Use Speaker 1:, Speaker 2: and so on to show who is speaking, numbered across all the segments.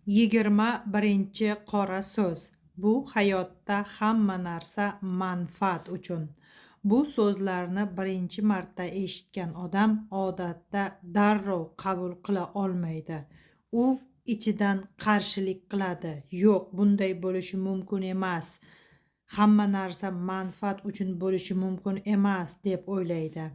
Speaker 1: 21 qora so'z. Bu hayotda hamma narsa manfaat uchun. Bu so'zlarni birinchi marta eshitgan odam odatda darrov qabul qila olmaydi. U ichidan qarshilik qiladi. Yo'q, bunday bo'lishi mumkin emas. Hamma narsa manfaat uchun bo'lishi mumkin emas deb o'ylaydi.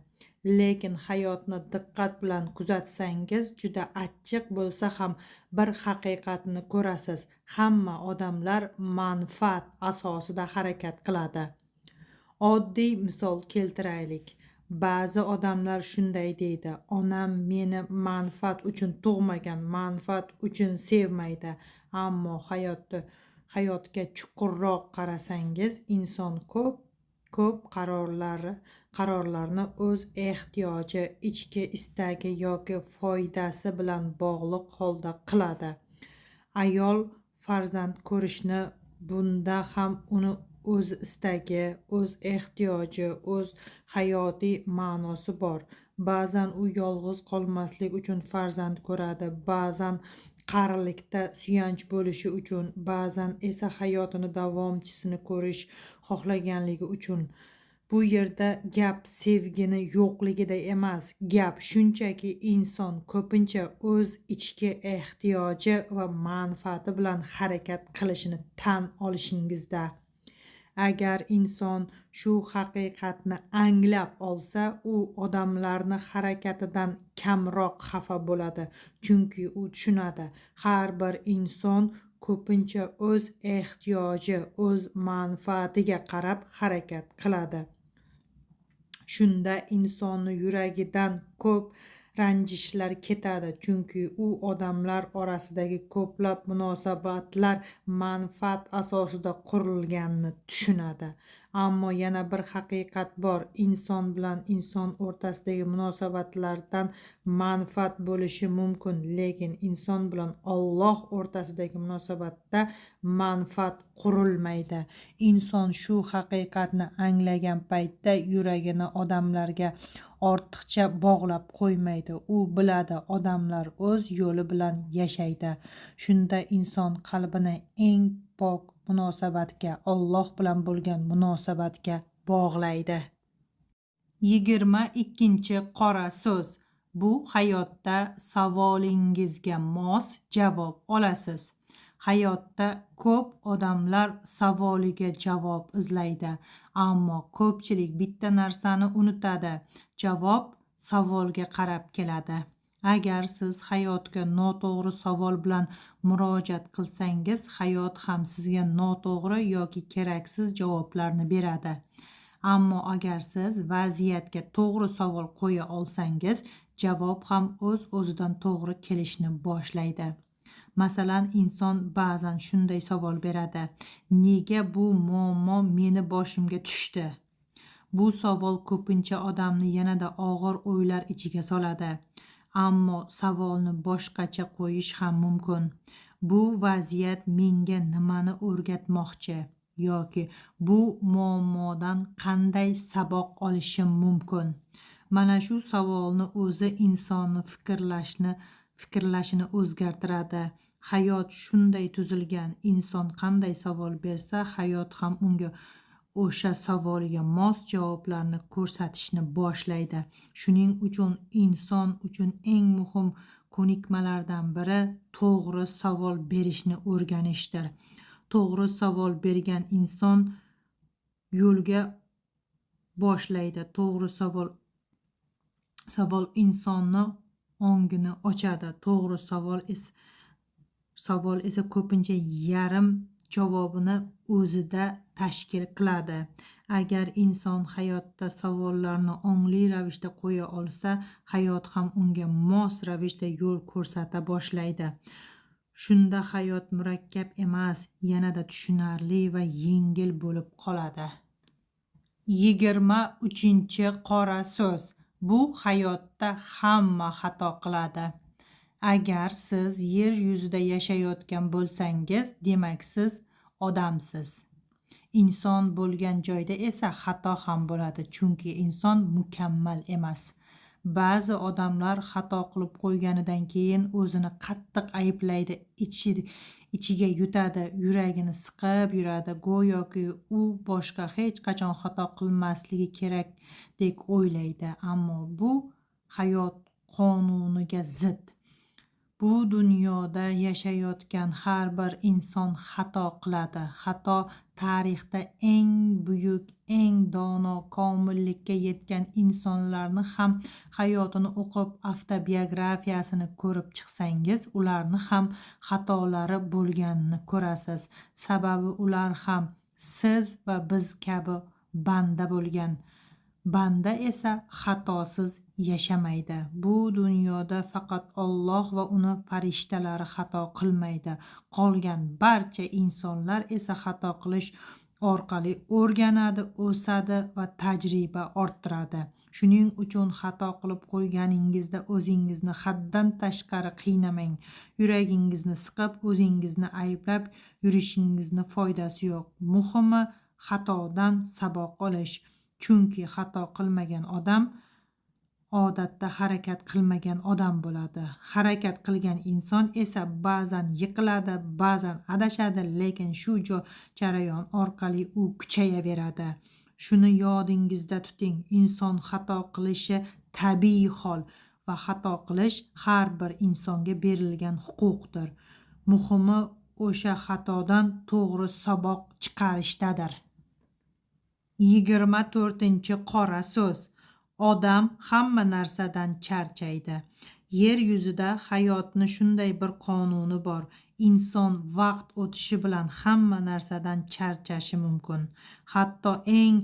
Speaker 1: Lekin hayotni diqqat bilan kuzatsangiz, juda achchiq bo'lsa ham bir haqiqatni ko'rasiz. Hamma odamlar manfaat asosida harakat qiladi. Oddiy misol keltiraylik. Ba'zi odamlar shunday deydi: "Onam meni manfaat uchun tug'magan, manfaat uchun sevmaydi." Ammo hayotga chuqurroq qarasangiz, inson ko'p qarorlarni o'z ehtiyoji, ichki istagi yoki foydasi bilan bog'liq holda qiladi. Ayol farzand ko'rishni, bunda ham uni o'z istagi, o'z ehtiyoji, o'z hayotiy ma'nosi bor. Ba'zan u yolg'iz qolmaslik uchun farzand ko'radi, ba'zan qarilikda suyanch bo'lishi uchun, ba'zan esa hayotini davomchisini ko'rish xohlaganligi uchun. Bu yerda gap sevgini yo'qligida emas, gap shunchaki inson ko'pincha o'z ichki ehtiyoji va manfaati bilan harakat qilishini tan olishingizda. Agar inson shu haqiqatni anglab olsa, u odamlarni harakatidan kamroq xafa bo'ladi, chunki u tushunadi, har bir inson ko'pincha o'z ehtiyoji, o'z manfaatiga qarab harakat qiladi. Shunda insonni yuragidan ko'p ranjishlar ketadi, chunki u odamlar orasidagi ko'plab munosabatlar manfaat asosida qurilganini tushunadi. Ammo yana bir haqiqat bor: inson bilan inson o'rtasidagi munosabatlardan manfaat bo'lishi mumkin, lekin inson bilan Alloh o'rtasidagi munosabatda manfaat qurilmaydi. Inson shu haqiqatni anglagan paytda yuragini odamlarga ortiqcha bog'lab qo'ymaydi. U biladi, odamlar o'z yo'li bilan yashaydi. Shunda inson qalbini eng pok munosabatga, Alloh bilan bo'lgan munosabatga bog'laydi. 22 qora so'z. Bu hayotda savolingizga mos javob olasiz. Hayotda ko'p odamlar savoliga javob izlaydi, ammo ko'pchilik bitta narsani unutadi: javob savolga qarab keladi. Agar siz hayotga noto'g'ri savol bilan murojaat qilsangiz, hayot ham sizga noto'g'ri yoki keraksiz javoblarni beradi. Ammo agar siz vaziyatga to'g'ri savol qo'ya olsangiz, javob ham o'z-o'zidan to'g'ri kelishni boshlaydi. Masalan, inson ba'zan shunday savol beradi: nega bu muammo meni boshimga tushdi? Bu savol ko'pincha odamni yanada og'ir o'ylar ichiga soladi. Ammo savolni boshqacha qo'yish ham mumkin: bu vaziyat menga nimani o'rgatmoqchi? Yoki bu muammodan qanday saboq olishim mumkin? Mana shu savolni o'zi insonni fikrlashini o'zgartiradi. Hayot shunday tuzilgan: inson qanday savol bersa, hayot ham unga o'sha savoliga mos javoblarni ko'rsatishni boshlaydi. Shuning uchun inson uchun eng muhim ko'nikmalardan biri to'g'ri savol berishni o'rganishdir. To'g'ri savol bergan inson yo'lga boshlaydi. To'g'ri savol insonni ongini ochadi. To'g'ri savol esa ko'pincha yarim javobini o'zida tashkil qiladi. Agar inson hayotda savollarni ongli ravishda qo'ya olsa, hayot ham unga mos ravishda yo'l ko'rsata boshlaydi. Shunda hayot murakkab emas, yanada tushunarli va yengil bo'lib qoladi. 23 qora so'z. Bu hayotda hamma xato qiladi. Agar siz yer yuzida yashayotgan bo'lsangiz, demak siz odamsiz. Inson bo'lgan joyda esa xato ham bo'ladi, chunki inson mukammal emas. Ba'zi odamlar xato qilib qo'yganidan keyin o'zini qattiq ayblaydi, ichiga yutadi, yuragini siqib yuradi, go'yoki u boshqa hech qachon xato qilmasligi kerakdek o'ylaydi. Ammo bu hayot qonuniga zid. Bu dunyoda yashayotgan har bir inson xato qiladi. Xato tarixda eng buyuk, eng dono, komillikka yetgan insonlarni ham hayotini o'qib, avtobiografiyasini ko'rib chiqsangiz, ularni ham xatolari bo'lganini ko'rasiz. Sababi ular ham siz va biz kabi banda bo'lgan. Banda esa xatosiz yashamaydi. Bu dunyoda faqat Alloh va uni farishtalari xato qilmaydi. Qolgan barcha insonlar esa xato qilish orqali o'rganadi, o'sadi va tajriba orttiradi. Shuning uchun xato qilib qo'yganingizda o'zingizni haddan tashqari qiynamang. Yuragingizni siqib, o'zingizni ayblab yurishingizni foydasi yo'q. Muhimi xatodan saboq olish. Chunki xato qilmagan odam odatda harakat qilmagan odam bo'ladi. Harakat qilgan inson esa ba'zan yiqiladi, ba'zan adashadi, lekin shu jarayon orqali u kuchayaveradi. Shuni yodingizda tuting. Inson xato qilishi tabiiy hol va xato qilish har bir insonga berilgan huquqdir. Muhimi o'sha xatodan to'g'ri saboq chiqarishdadir. 24-qora so'z. Odam hamma narsadan charchaydi. Yer yuzida hayotni shunday bir qonuni bor. Inson vaqt o'tishi bilan hamma narsadan charchashi mumkin. Hatto eng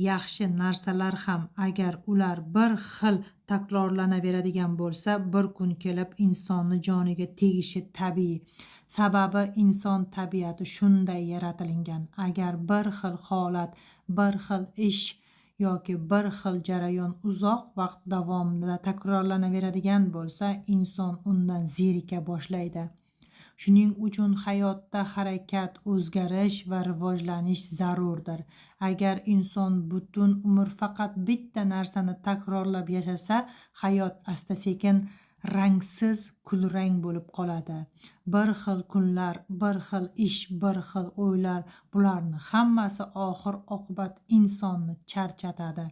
Speaker 1: yaxshi narsalar ham agar ular bir xil takrorlanaveradigan bo'lsa, bir kun kelib insonni joniga tegishi tabiiy. Sababi inson tabiati shunday yaratilgan. Agar bir xil holat, bir xil ish yoki bir xil jarayon uzoq vaqt davomida takrorlanaveradigan bo'lsa, inson undan zerika boshlaydi. Shuning uchun hayotda harakat, o'zgarish va rivojlanish zarurdir. Agar inson butun umr faqat bitta narsani takrorlab yashasa, hayot asta-sekin rangsiz, kulrang bo'lib qoladi. Bir xil kunlar, bir xil ish, bir xil o'ylar, bularni hammasi oxir oqibat insonni charchatadi.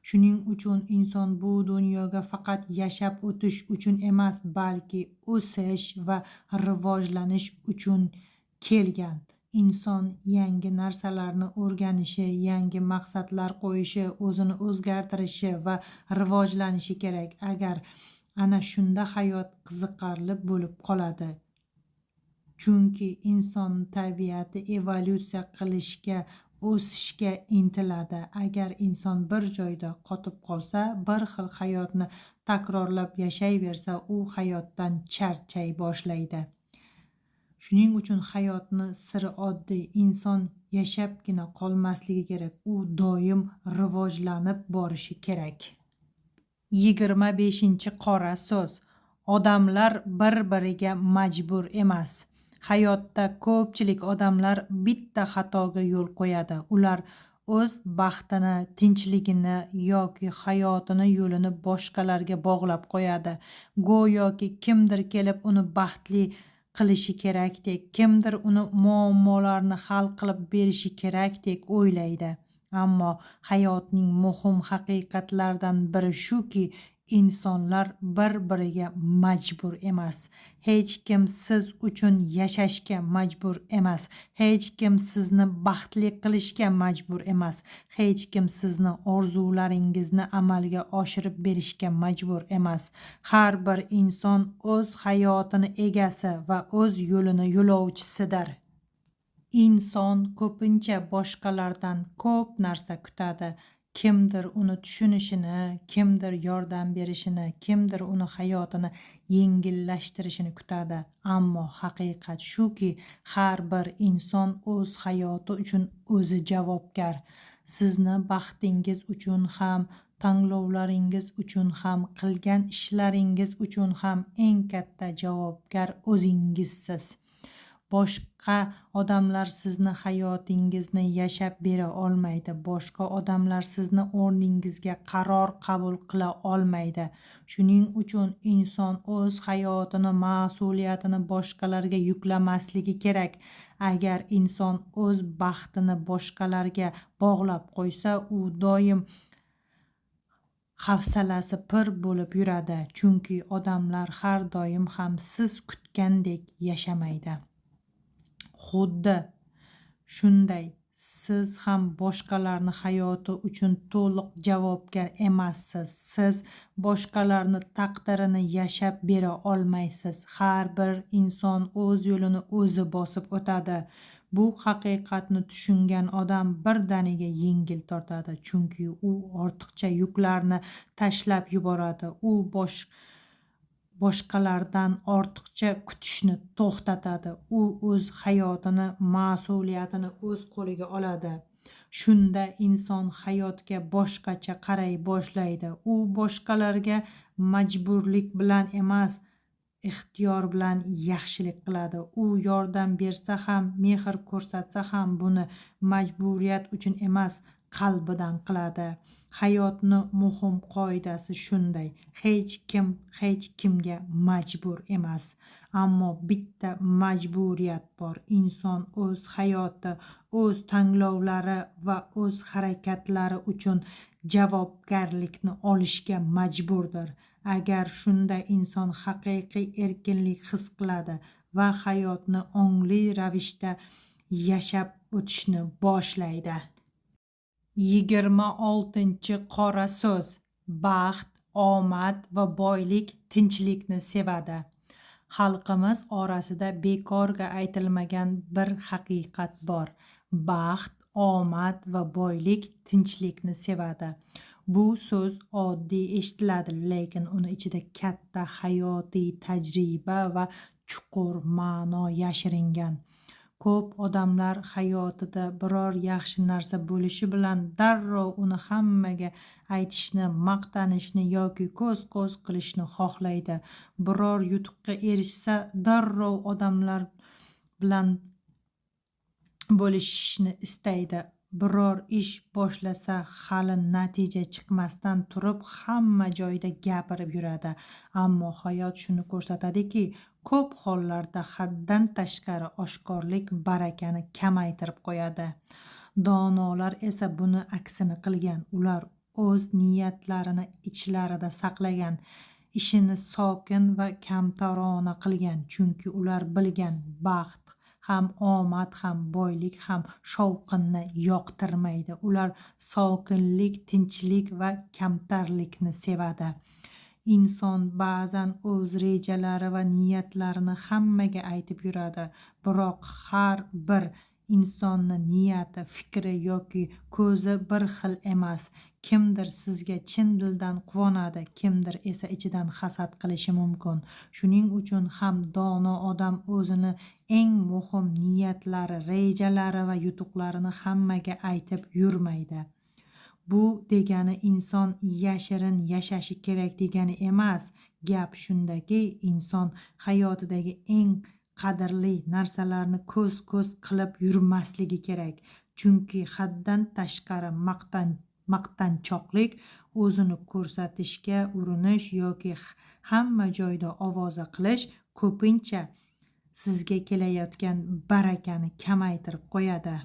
Speaker 1: Shuning uchun inson bu dunyoga faqat yashab o'tish uchun emas, balki o'sish va rivojlanish uchun kelgan. Inson yangi narsalarni o'rganishi, yangi maqsadlar qo'yishi, o'zini o'zgartirishi va rivojlanishi kerak. Agar ana shunda hayot qiziqarli bo'lib qoladi. Chunki inson tabiati evolyutsiya qilishga, o'sishga intiladi. Agar inson bir joyda qotib qolsa, bir xil hayotni takrorlab yashayversa, u hayotdan charchay boshlaydi. Shuning uchun hayotni siri oddiy. Inson yashabgina qolmasligi kerak. U doim rivojlanib borishi kerak. 25-qora so'z. Odamlar bir-biriga majbur emas. Hayotda ko'pchilik odamlar bitta xatoga yo'l qo'yadi. Ular o'z baxtini, tinchligini yoki hayotini yo'lini boshqalarga bog'lab qo'yadi. Go'yoki kimdir kelib uni baxtli qilishi kerakdek, kimdir uni muammolarini hal qilib berishi kerakdek o'ylaydi. Ammo hayotning muhim haqiqatlaridan biri shuki, insonlar bir-biriga majbur emas. Hech kim siz uchun yashashga majbur emas. Hech kim sizni baxtli qilishga majbur emas. Hech kim sizni orzularingizni amalga oshirib berishga majbur emas. Har bir inson o'z hayotini egasi va o'z yo'lini yo'lovchisidir. Inson ko'pincha boshqalardan ko'p narsa kutadi. Kimdir uni tushunishini, kimdir yordam berishini, kimdir uni hayotini yengillashtirishini kutadi. Ammo haqiqat shuki, har bir inson o'z hayoti uchun o'zi javobgar. Sizni baxtingiz uchun ham, tanlovlaringiz uchun ham, qilgan ishlaringiz uchun ham eng katta javobgar o'zingizsiz. Boshqa odamlar sizni hayotingizni yashab bera olmaydi. Boshqa odamlar sizni o'rningizga qaror qabul qila olmaydi. Shuning uchun inson o'z hayotini mas'uliyatini boshqalarga yuklamasligi kerak. Agar inson o'z baxtini boshqalarga bog'lab qo'ysa, u doim hafsalasi pir bo'lib yuradi. Chunki odamlar har doim ham siz kutgandek yashamaydi. Xuddi shunday siz ham boshqalarning hayoti uchun to'liq javobgar emassiz. Siz boshqalarning taqdirini yashab bera olmaysiz. Har bir inson o'z yo'lini o'zi bosib o'tadi. Bu haqiqatni tushungan odam birdaniga yengil tortadi. Chunki u ortiqcha yuklarni tashlab yuboradi. U boshqalardan ortiqcha kutishni to'xtatadi. U o'z hayotini mas'uliyatini o'z qo'liga oladi. Shunda inson hayotga boshqacha qaray boshlaydi. U boshqalarga majburlik bilan emas, ixtiyor bilan yaxshilik qiladi. U yordam bersa ham, mehr ko'rsatsa ham buni majburiyat uchun emas, qalbidan qiladi. Hayotni muhim qoidasi shunday: hech kim hech kimga majbur emas. Ammo bitta majburiyat bor. Inson o'z hayoti, o'z tanlovlari va o'z harakatlari uchun javobgarlikni olishga majburdir. Agar shunda inson haqiqiy erkinlik his qiladi va hayotni ongli ravishda yashab o'tishni boshlaydi. 26-qora so'z. Baxt, omad va boylik tinchlikni sevadi. Xalqimiz orasida bekorga aytilmagan bir haqiqat bor. Baxt, omad va boylik tinchlikni sevadi. Bu so'z oddiy eshitiladi, lekin uni ichida katta hayotiy tajriba va chuqur ma'no yashiringan. Ko'p odamlar hayotida biror yaxshi narsa bo'lishi bilan darrov uni hammaga aytishni, maqtanishni yoki ko'z-ko'z qilishni xohlaydi. Biror yutuqqa erishsa, darrov odamlar bilan bo'lishishni istaydi. Biror ish boshlasa, hali natija chiqmasdan turib hamma joyda gapirib yuradi. Ammo hayot shuni ko'rsatadiki, ko'p hollarda haddan tashqari oshkorlik barakani kamaytirib qo'yadi. Donolar esa buni aksini qilgan. Ular o'z niyatlarini ichlarida saqlagan, ishini sokin va kamtarona qilgan. Chunki ular bilgan, baxt ham, omad ham, boylik ham shovqinni yoqtirmaydi. Ular sokinlik, tinchlik va kamtarlikni sevadi. Inson ba'zan o'z rejalari va niyatlarini hammaga aytib yuradi. Biroq har bir insonning niyati, fikri yoki ko'zi bir xil emas. Kimdir sizga chin dildan quvonadi, kimdir esa ichidan hasad qilishi mumkin. Shuning uchun ham dono odam o'zini eng muhim niyatlari, rejalari va yutuqlarini hammaga aytib yurmaydi. Bu degani inson yashirin yashashi kerak degani emas. Gap shundaki, inson hayotidagi eng qadrli narsalarni ko'z-ko'z qilib yurmasligi kerak. Chunki haddan tashqari maqtanchoqlik, o'zini ko'rsatishga urinish yoki hamma joyda ovoza qilish ko'pincha sizga kelayotgan barakani kamaytirib qo'yadi.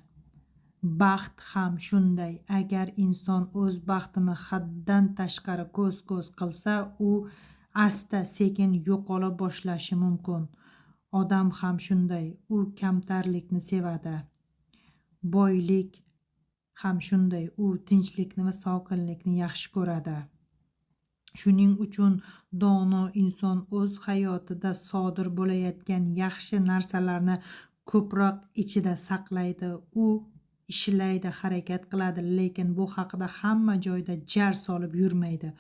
Speaker 1: Baxt ham shunday. Agar inson o'z baxtini haddan tashqari ko'z-ko'z qilsa, u asta sekin yo'qola boshlashi mumkin. Odam ham shunday. U kamtarlikni sevadi. Boylik ham shunday. U tinchlikni va sokinlikni yaxshi ko'radi. Shuning uchun dono inson o'z hayotida sodir bo'layotgan yaxshi narsalarni ko'proq ichida saqlaydi. U ishlaydi, harakat qiladi, lekin bu haqida hamma joyda jar solib yurmaydi.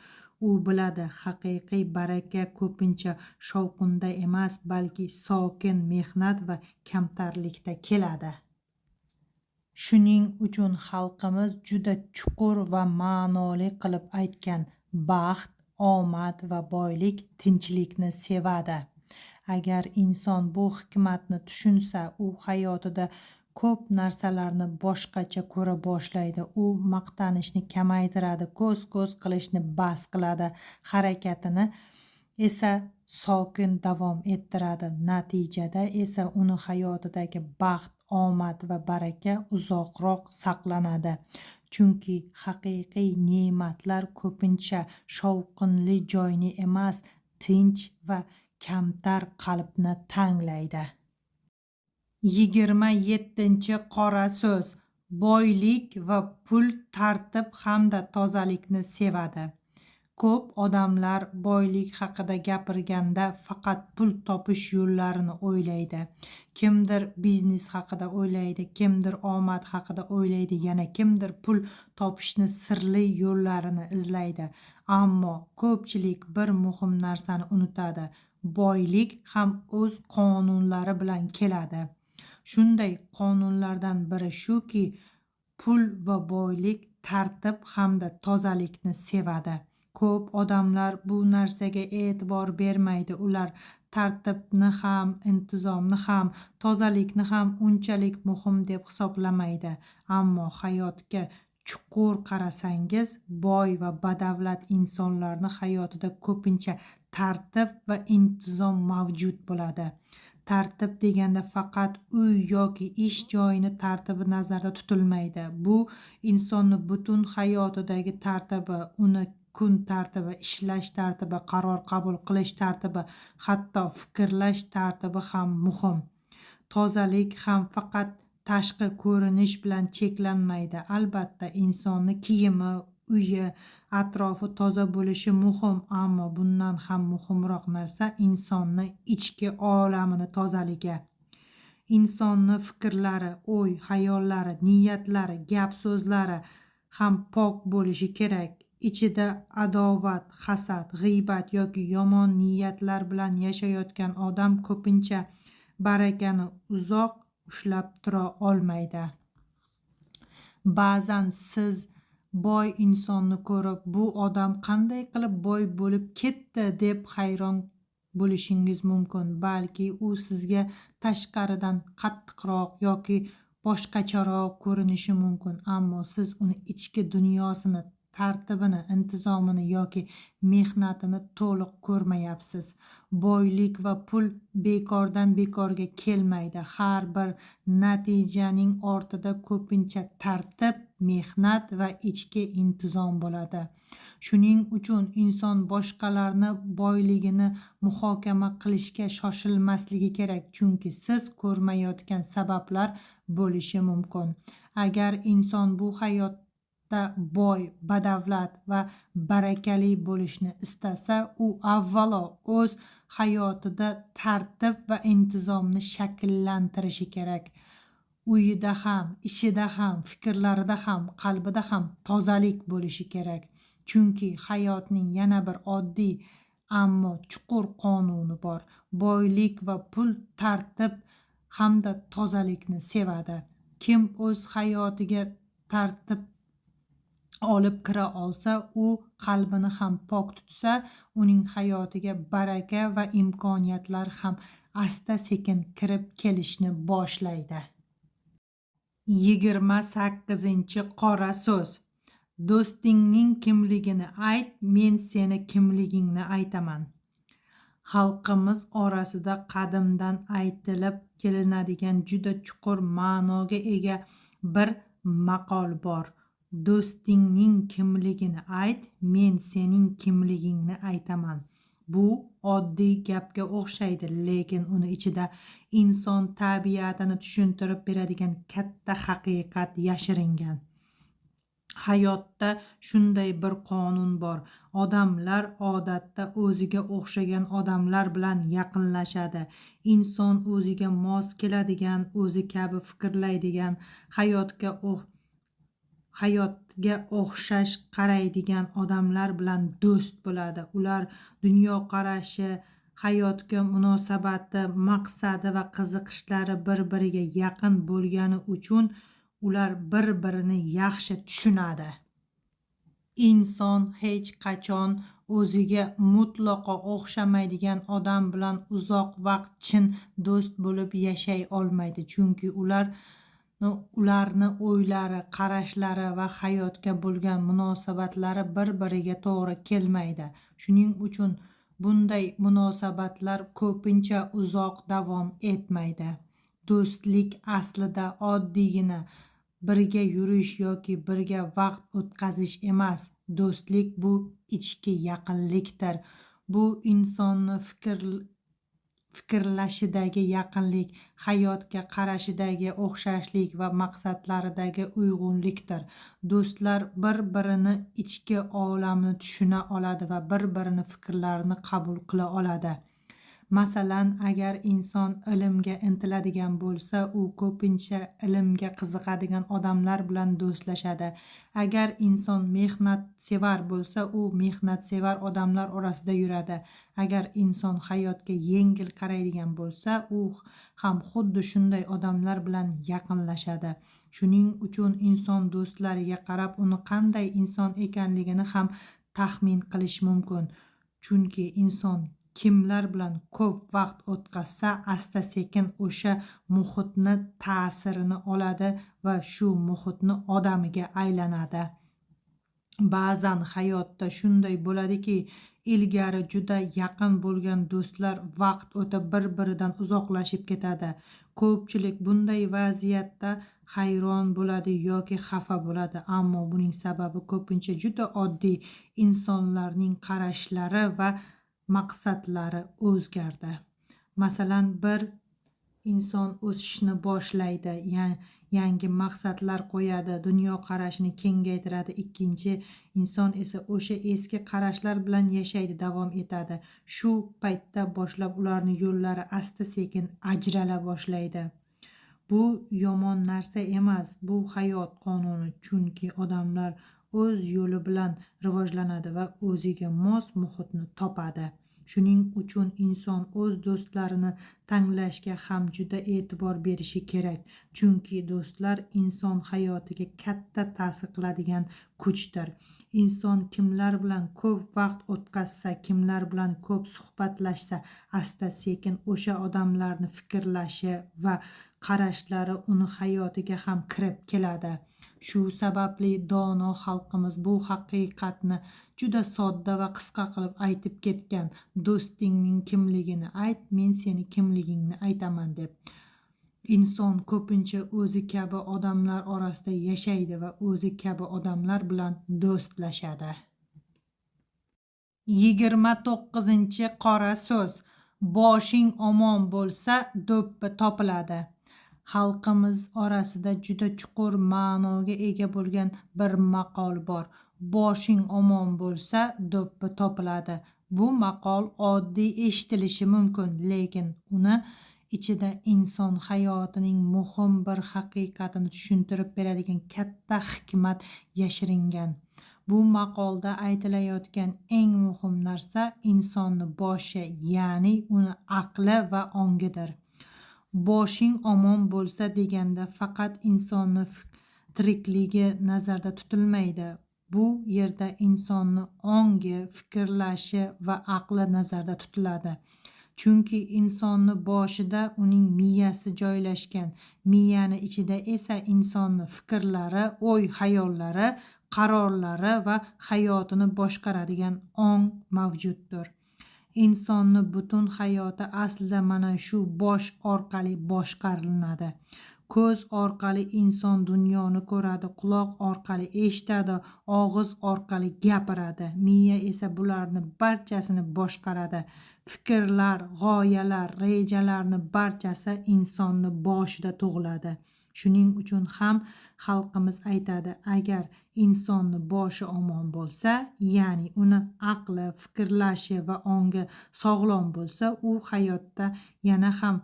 Speaker 1: U biladi, haqiqiy baraka ko'pincha shovqinda emas, balki sokin mehnat va kamtarlikda keladi. Shuning uchun xalqimiz juda chuqur va ma'noli qilib aytgan: baxt, omad va boylik tinchlikni sevadi. Agar inson bu hikmatni tushunsa, u hayotida ko'p narsalarni boshqacha ko'ra boshlaydi. U maqtanishni kamaytiradi, ko'z qilishni bas qiladi, harakatini esa sokin davom ettiradi. Natijada esa uni hayotidagi baxt, omad va baraka uzoqroq saqlanadi. Chunki haqiqiy ne'matlar ko'pincha shovqinli joyni emas, tinch va kamtar qalbni tanlaydi. 27-qora so'z. Boylik va pul tartib hamda tozalikni sevadi. Ko'p odamlar boylik haqida gapirganda faqat pul topish yo'llarini o'ylaydi. Kimdir biznes haqida o'ylaydi, kimdir omad haqida o'ylaydi, yana kimdir pul topishni sirli yo'llarini izlaydi. Ammo ko'pchilik bir muhim narsani unutadi. Boylik ham o'z qonunlari bilan keladi. Shunday qonunlardan biri shuki, pul va boylik tartib hamda tozalikni sevadi. Ko'p odamlar bu narsaga e'tibor bermaydi. Ular tartibni ham, intizomni ham, tozalikni ham unchalik muhim deb hisoblamaydi. Ammo hayotga chuqur qarasangiz, boy va badavlat insonlarni hayotida ko'pincha tartib va intizom mavjud bo'ladi. Tartib deganda faqat uy yoki ish joyini tartibi nazarda tutilmaydi. Bu insonni butun hayotidagi tartibi, uni kun tartibi, ishlash tartibi, qaror qabul qilish tartibi, hatto fikrlash tartibi ham muhim. Tozalik ham faqat tashqi ko'rinish bilan cheklanmaydi. Albatta, insonni kiyimi, uyi, atrofi toza bo'lishi muhim, ammo bundan ham muhimroq narsa insonni ichki olamini tozaligi. Insonni fikrlari, o'y, hayollari, niyatlari, gap so'zlari ham pok bo'lishi kerak. Ichida adovat, hasad, g'iybat yoki yomon niyatlar bilan yashayotgan odam ko'pincha barakani uzoq ushlab tura olmaydi. Ba'zan siz boy insonni ko'rib, bu odam qanday qilib boy bo'lib ketdi deb hayron bo'lishingiz mumkin. Balki u sizga tashqaridan qattiqroq yoki boshqacharoq ko'rinishi mumkin, ammo siz uni ichki dunyosini, tartibini, intizomini yoki mehnatini to'liq ko'rmayapsiz. Boylik va pul bekordan bekorga kelmaydi. Har bir natijaning ortida ko'pincha tartib, mehnat va ichki intizom bo'ladi. Shuning uchun inson boshqalarni boyligini muhokama qilishga shoshilmasligi kerak, chunki siz ko'rmayotgan sabablar bo'lishi mumkin. Agar inson bu hayotda boy, badavlat va barakali bo'lishni istasa, u avvalo o'z hayotida tartib va intizomni shakllantirishi kerak. Uyida ham, ishida ham, fikrlarida ham, qalbida ham tozalik bo'lishi kerak. Chunki hayotning yana bir oddiy ammo chuqur qonuni bor. Boylik va pul tartib hamda tozalikni sevadi. Kim o'z hayotiga tartib olib kira olsa, u qalbini ham pok tutsa, uning hayotiga baraka va imkoniyatlar ham asta-sekin kirib kelishni boshlaydi. 28-qora so'z. Do'stingning kimligini ayt, men seni kimligingni aytaman. Xalqimiz orasida qadimdan aytilib kelinadigan juda chuqur ma'noga ega bir maqol bor. Do'stingning kimligini ayt, men sening kimligingni aytaman. Bu oddiy gapga o'xshaydi, lekin uni ichida inson tabiatini tushuntirib beradigan katta haqiqat yashiringan. Hayotda shunday bir qonun bor. Odamlar odatda o'ziga o'xshagan odamlar bilan yaqinlashadi. Inson o'ziga mos keladigan, o'zi kabi fikrlaydigan, hayotga o'xshash qaraydigan odamlar bilan do'st bo'ladi. Ular dunyoqarashi, hayotga munosabati, maqsadi va qiziqishlari bir-biriga yaqin bo'lgani uchun ular bir-birini yaxshi tushunadi. Inson hech qachon o'ziga mutlaqo o'xshamaydigan odam bilan uzoq vaqt chin do'st bo'lib yashay olmaydi, chunki ularni o'ylari, qarashlari va hayotga bo'lgan munosabatlari bir-biriga to'g'ri kelmaydi. Shuning uchun bunday munosabatlar ko'pincha uzoq davom etmaydi. Do'stlik aslida oddiygina birga yurish yoki birga vaqt o'tkazish emas. Do'stlik bu ichki yaqinlikdir. Bu insonni fikrlashidagi yaqinlik, hayotga qarashidagi o'xshashlik va maqsadlaridagi uyg'unlikdir. Do'stlar bir-birini ichki olamini tushuna oladi va bir-birini fikrlarini qabul qila oladi. Masalan, agar inson ilmga intiladigan bo'lsa, u ko'pincha ilmga qiziqadigan odamlar bilan do'stlashadi. Agar inson mehnatsevar bo'lsa, u mehnatsevar odamlar orasida yuradi. Agar inson hayotga yengil qaraydigan bo'lsa, u ham xuddi shunday odamlar bilan yaqinlashadi. Shuning uchun inson do'stlariga qarab uni qanday inson ekanligini ham taxmin qilish mumkin. Chunki inson kimlar bilan ko'p vaqt o'tkazsa, asta-sekin o'sha muhitni ta'sirini oladi va shu muhitni odamiga aylanadi. Ba'zan hayotda shunday bo'ladiki, ilgari juda yaqin bo'lgan do'stlar vaqt o'tib bir-biridan uzoqlashib ketadi. Ko'pchilik bunday vaziyatda hayron bo'ladi yoki xafa bo'ladi, ammo buning sababi ko'pincha juda oddiy. Insonlarning qarashlari va maqsadlari o'zgardi. Masalan, bir inson o'sishni boshlaydi, yangi maqsadlar qo'yadi, dunyoqarashini kengaytiradi. Ikkinchi inson esa o'sha eski qarashlar bilan yashaydi, davom etadi. Shu paytda boshlab ularning yo'llari asta-sekin ajrala boshlaydi. Bu yomon narsa emas, bu hayot qonuni, chunki odamlar o'z yo'li bilan rivojlanadi va o'ziga mos muhitni topadi. Shuning uchun inson o'z do'stlarini tanlashga ham juda e'tibor berishi kerak, chunki do'stlar inson hayotiga katta ta'sir qiladigan kuchdir. Inson kimlar bilan ko'p vaqt o'tkazsa, kimlar bilan ko'p suhbatlashsa, asta-sekin o'sha odamlarni fikrlashi va qarashlari uni hayotiga ham kirib keladi. Shu sababli dono xalqimiz bu haqiqatni juda sodda va qisqa qilib aytib ketgan. Do'stingning kimligini ayt, men seni kimligingni aytaman deb. Inson ko'pincha o'zi kabi odamlar orasida yashaydi va o'zi kabi odamlar bilan do'stlashadi. 29-qora so'z. Boshing omon bo'lsa, do'ppi topiladi. Xalqimiz orasida juda chuqur ma'noga ega bo'lgan bir maqol bor. Boshing omon bo'lsa, do'ppi topiladi. Bu maqol oddiy eshitilishi mumkin, lekin uni ichida inson hayotining muhim bir haqiqatini tushuntirib beradigan katta hikmat yashiringan. Bu maqolda aytilayotgan eng muhim narsa insonni boshi, ya'ni uni aqli va ongidir. Boshing omon bo'lsa deganda faqat insonni tirikligi nazarda tutilmaydi. Bu yerda insonni ongi, fikrlashi va aqli nazarda tutiladi. Chunki insonni boshida uning miyasi joylashgan. Miyani ichida esa insonni fikrlari, o'y-hayollari, qarorlari va hayotini boshqaradigan ong mavjuddir. Insonni butun hayoti aslida mana shu bosh orqali boshqariladi. Ko'z orqali inson dunyoni ko'radi, quloq orqali eshitadi, og'iz orqali gapiradi. Miya esa bularni barchasini boshqaradi. Fikrlar, g'oyalar, rejalarni barchasi insonni boshida tug'iladi. Shuning uchun ham xalqimiz aytadi, agar insonni boshi omon bo'lsa, ya'ni uni aqli, fikrlashi va ongi sog'lom bo'lsa, u hayotda yana ham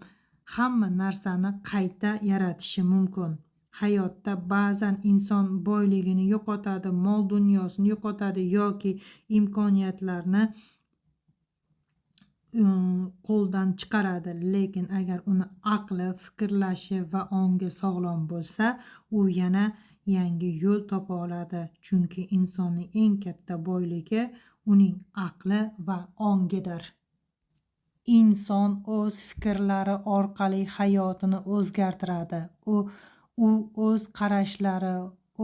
Speaker 1: hamma narsani qayta yaratishi mumkin. Hayotda ba'zan inson boyligini yo'qotadi, mol dunyosini yo'qotadi yoki imkoniyatlarni qo'ldan chiqaradi, lekin agar uni aqli, fikrlashi va ongi sog'lom bo'lsa, u yana yangi yo'l topa oladi. Chunki insonning eng katta boyligi uning aqli va ongidir. Inson o'z fikrlari orqali hayotini o'zgartiradi. U o'z qarashlari,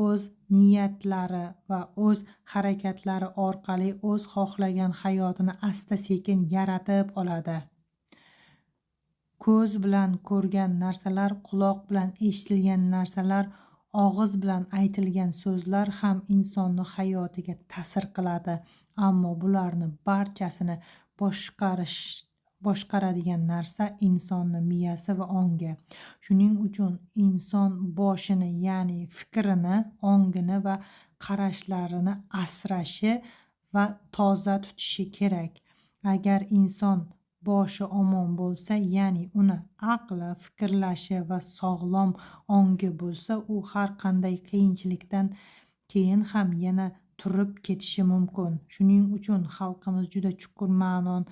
Speaker 1: o'z niyatlari va o'z harakatlari orqali o'z xohlagan hayotini asta-sekin yaratib oladi. Ko'z bilan ko'rgan narsalar, quloq bilan eshitilgan narsalar, og'iz bilan aytilgan so'zlar ham insonning hayotiga ta'sir qiladi. Ammo bularni barchasini boshqaradigan narsa insonning miyasi va ongi. Shuning uchun inson boshini, ya'ni fikrini, ongini va qarashlarini asrashi va toza tutishi kerak. Agar inson boshi omon bo'lsa, ya'ni uni aqli, fikrlashi va sog'lom ongi bo'lsa, u har qanday qiyinchilikdan keyin ham yana turib ketishi mumkin. Shuning uchun xalqimiz juda chuqur ma'non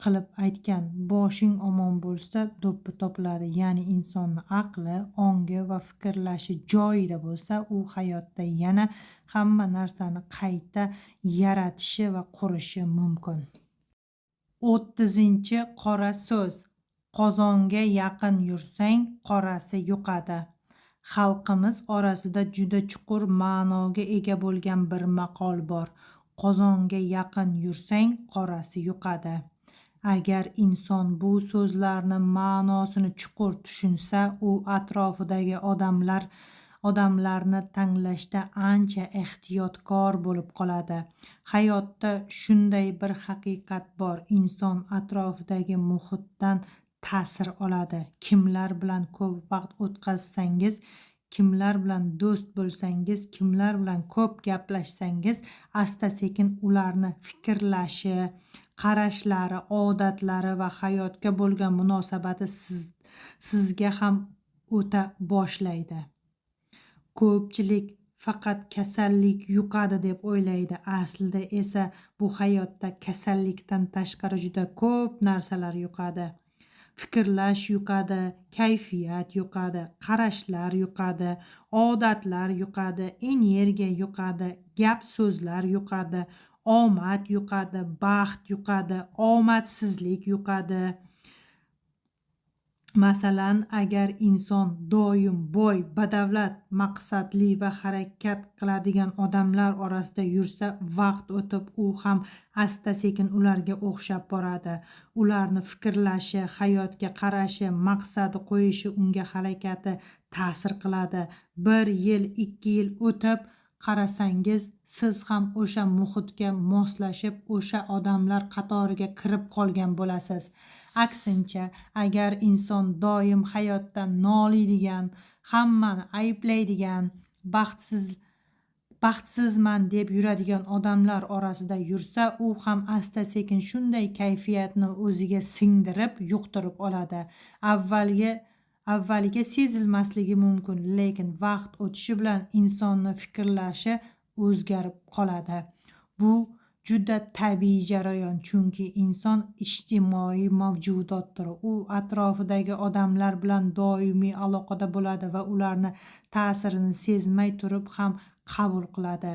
Speaker 1: qilib aytgan, boshing omon bo'lsa do'ppi topiladi. Ya'ni insonning aqli, ongi va fikrlashi joyida bo'lsa, u hayotda yana hamma narsani qayta yaratishi va qurishi mumkin. 30-qora so'z. Qozonga yaqin yursang, qorasi yuqadi. Xalqimiz orasida juda chuqur ma'noga ega bo'lgan bir maqol bor. Qozonga yaqin yursang, qorasi yuqadi. Agar inson bu so'zlarni ma'nosini chuqur tushunsa, u atrofidagi odamlarni tanlashda ancha ehtiyotkor bo'lib qoladi. Hayotda shunday bir haqiqat bor. Inson atrofidagi muhitdan ta'sir oladi. Kimlar bilan ko'p vaqt o'tkazsangiz, kimlar bilan do'st bo'lsangiz, kimlar bilan ko'p gaplashsangiz, asta-sekin ularni fikrlashi, qarashlari, odatlari va hayotga bo'lgan munosabati sizga ham o'ta boshlaydi. Ko'pchilik faqat kasallik yuqadi deb o'ylaydi. Aslida esa bu hayotda kasallikdan tashqari juda ko'p narsalar yuqadi. Fikrlash yuqadi, kayfiyat yuqadi, qarashlar yuqadi, odatlar yuqadi, energiya yuqadi, gap so'zlar yuqadi, omad yuqadi, baxt yuqadi, omadsizlik yuqadi. Masalan, agar inson doim boy, badavlat, maqsadli va harakat qiladigan odamlar orasida yursa, vaqt o'tib u ham asta-sekin ularga o'xshab boradi. Ularni fikrlashi, hayotga qarashi, maqsadi qo'yishi, unga harakati ta'sir qiladi. 1 yil, 2 yil o'tib qarasangiz, siz ham o'sha muhitga moslashib, o'sha odamlar qatoriga kirib qolgan bo'lasiz. Aksincha, agar inson doim hayotdan noliydigan, hammani ayblaydigan, baxtsizman deb yuradigan odamlar orasida yursa, u ham asta-sekin shunday kayfiyatni o'ziga singdirib, yuqtirib oladi. Avvaliga sezilmasligi mumkin, lekin vaqt o'tishi bilan insonning fikrlashi o'zgarib qoladi. Bu juda tabiiy jarayon, chunki inson ijtimoiy mavjudotdir. U atrofidagi odamlar bilan doimiy aloqada bo'ladi va ularni ta'sirini sezmay turib ham qabul qiladi.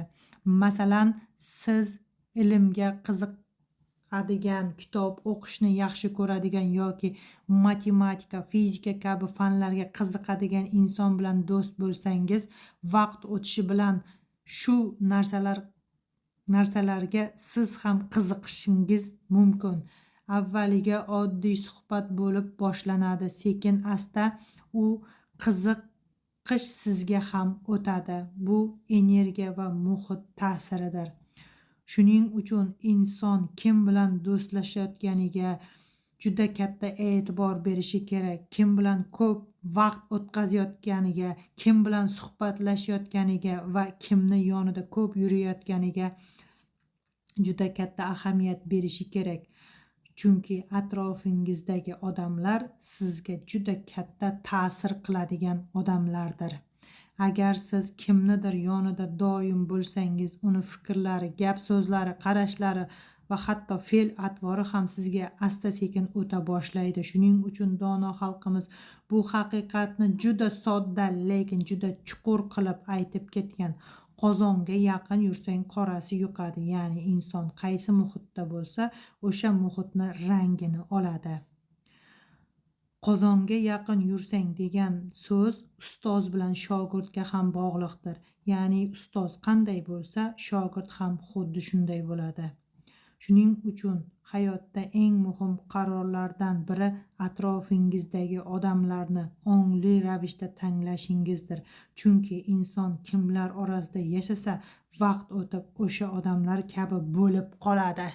Speaker 1: Masalan, siz ilmga qiziqadigan, kitob o'qishni yaxshi ko'radigan yoki matematika, fizika kabi fanlarga qiziqadigan inson bilan do'st bo'lsangiz, vaqt o'tishi bilan shu narsalarga siz ham qiziqishingiz mumkin. Avvaliga oddiy suhbat bo'lib boshlanadi, sekin asta u qiziqish sizga ham o'tadi. Bu energiya va muhit ta'siridir. Shuning uchun inson kim bilan do'stlashayotganiga juda katta e'tibor berishi kerak. Kim bilan ko'p vaqt o'tkazayotganiga, kim bilan suhbatlashayotganiga va kimni yonida ko'p yurayotganiga juda katta ahamiyat berishi kerak. Chunki atrofingizdagi odamlar sizga juda katta ta'sir qiladigan odamlardir. Agar siz kimnidir yonida doim bo'lsangiz, uni fikrlari, gap so'zlari, qarashlari va hatto fe'l atvori ham sizga asta sekin o'ta boshlaydi. Shuning uchun dono xalqimiz bu haqiqatni juda sodda, lekin juda chuqur qilib aytib ketgan. Qozonga yaqin yursang qorasi yuqadi. Ya'ni inson qaysi muhitda bo'lsa, o'sha muhitni rangini oladi. Qozonga yaqin yursang degan so'z ustoz bilan shogirdga ham bog'liqdir. Ya'ni ustoz qanday bo'lsa, shogird ham xuddi shunday bo'ladi. Shuning uchun hayotda eng muhim qarorlardan biri atrofingizdagi odamlarni ongli ravishda tanglashingizdir. Chunki inson kimlar orasida yashasa, vaqt o'tib o'sha odamlar kabi bo'lib qoladi.